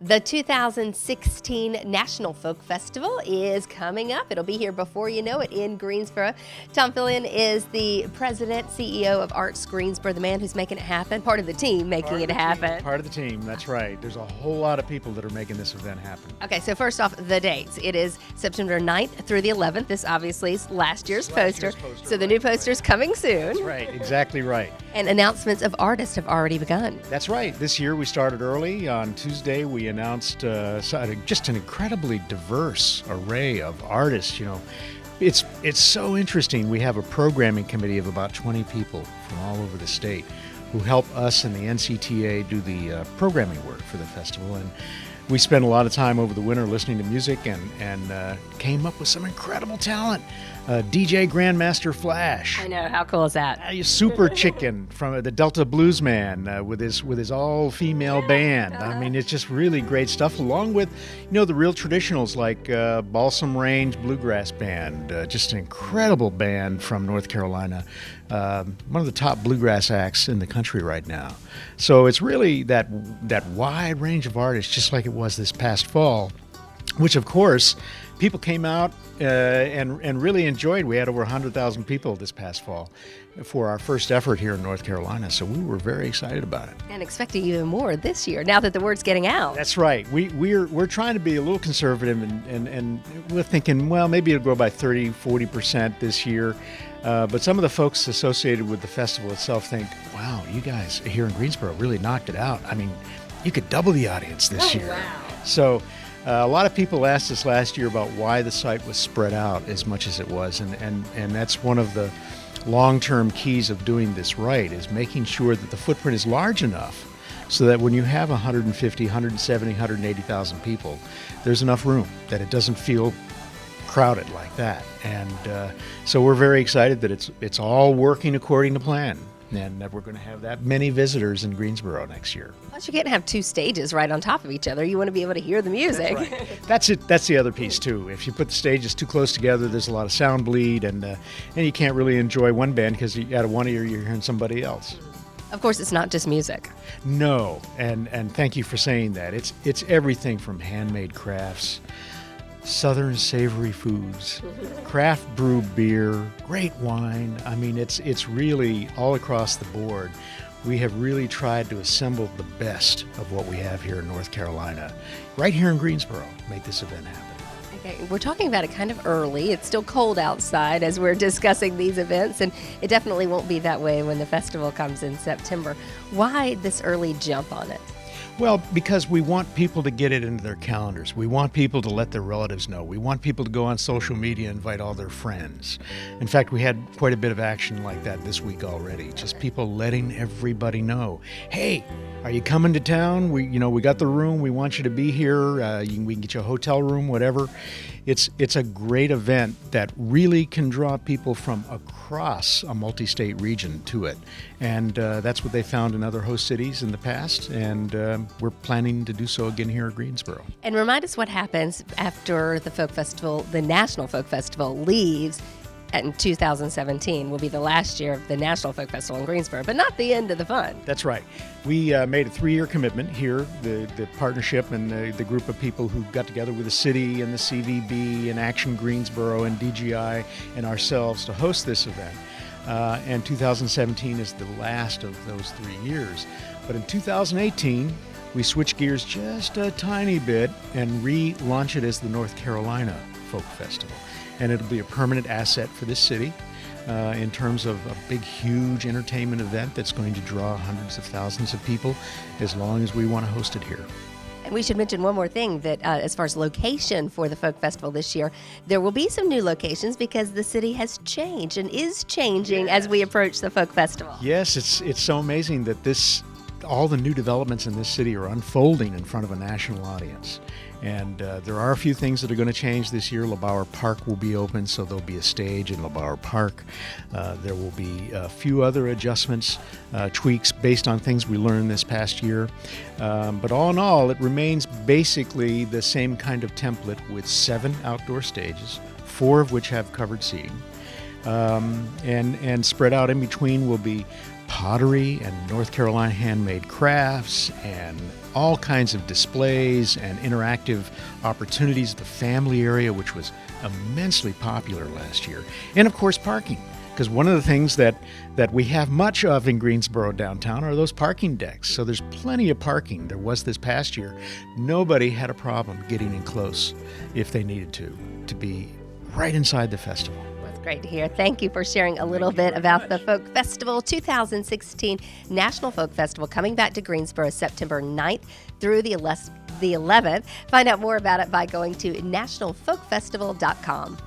The 2016 National Folk Festival is coming up. It'll be here before you know it in Greensboro. Tom Fillion is the president, CEO of Arts Greensboro, the man who's making it happen, part of the team making it happen. Part of the team, that's right. There's a whole lot of people that are making this event happen. Okay, so first off, the dates. It is September 9th through the 11th. This obviously is last year's poster. So the new poster's coming soon. That's right, exactly right. And announcements of artists have already begun. That's right. This year we started early. On Tuesday we announced just an incredibly diverse array of artists. You know, it's so interesting. We have a programming committee of about 20 people from all over the state who help us and the NCTA do the programming work for the festival. And we spent a lot of time over the winter listening to music and came up with some incredible talent. DJ Grandmaster Flash. I know, how cool is that? Super Chicken from the Delta Blues Man with his all-female band. I mean, it's just really great stuff, along with, the real traditionals like Balsam Range Bluegrass Band, just an incredible band from North Carolina, one of the top bluegrass acts in the country right now. So it's really that wide range of artists, just like it was this past fall, which, of course, people came out and really enjoyed. We had over 100,000 people this past fall for our first effort here in North Carolina, so we were very excited about it. And expecting even more this year, now that the word's getting out. That's right. We're trying to be a little conservative, and we're thinking, well, maybe it'll grow by 30-40% this year. But some of the folks associated with the festival itself think, wow, you guys here in Greensboro really knocked it out. I mean, you could double the audience this year. Wow. So a lot of people asked us last year about why the site was spread out as much as it was, and that's one of the long-term keys of doing this right, is making sure that the footprint is large enough so that when you have 150, 170, 180,000 people, there's enough room, that it doesn't feel crowded like that. And so we're very excited that it's all working according to plan, and that we're going to have that many visitors in Greensboro next year. Plus, you can't have two stages right on top of each other. You want to be able to hear the music. That's right. That's it. That's the other piece too. If you put the stages too close together, there's a lot of sound bleed, and you can't really enjoy one band because out of one ear you're hearing somebody else. Of course, it's not just music. No, and thank you for saying that. It's everything from handmade crafts, Southern savory foods, craft brew beer, great wine. I mean, it's really all across the board. We have really tried to assemble the best of what we have here in North Carolina, right here in Greensboro, make this event happen. Okay, we're talking about it kind of early. It's still cold outside as we're discussing these events, and it definitely won't be that way when the festival comes in September. Why this early jump on it? Well, because we want people to get it into their calendars. We want people to let their relatives know. We want people to go on social media and invite all their friends. In fact, we had quite a bit of action like that this week already. Just people letting everybody know, hey, are you coming to town? We got the room. We want you to be here. We can get you a hotel room, whatever. It's a great event that really can draw people from across a multi-state region to it. And that's what they found in other host cities in the past. And we're planning to do so again here at Greensboro. And remind us what happens after the folk festival, the National Folk Festival leaves in 2017 will be the last year of the National Folk Festival in Greensboro, but not the end of the fun. That's right. We made a 3-year commitment here, the partnership and the group of people who got together with the city and the CVB and Action Greensboro and DGI and ourselves to host this event. And 2017 is the last of those 3 years. But in 2018, we switch gears just a tiny bit and relaunch it as the North Carolina Folk Festival. And it'll be a permanent asset for this city in terms of a big, huge entertainment event that's going to draw hundreds of thousands of people as long as we want to host it here. And we should mention one more thing, that as far as location for the Folk Festival this year, there will be some new locations because the city has changed and is changing as we approach the Folk Festival. Yes, it's so amazing that all the new developments in this city are unfolding in front of a national audience. And there are a few things that are going to change this year. LeBauer Park will be open, so there'll be a stage in LeBauer Park. There will be a few other adjustments, tweaks based on things we learned this past year. But all in all, it remains basically the same kind of template with 7 outdoor stages, 4 of which have covered seating. And spread out in between will be pottery and North Carolina handmade crafts and all kinds of displays and interactive opportunities. The family area, which was immensely popular last year. And of course, parking. Because one of the things that we have much of in Greensboro downtown are those parking decks. So there's plenty of parking. There was this past year. Nobody had a problem getting in close if they needed to be right inside the festival. That's great to hear. Thank you for sharing a little bit about the Folk Festival 2016 National Folk Festival coming back to Greensboro September 9th through the 11th. Find out more about it by going to nationalfolkfestival.com.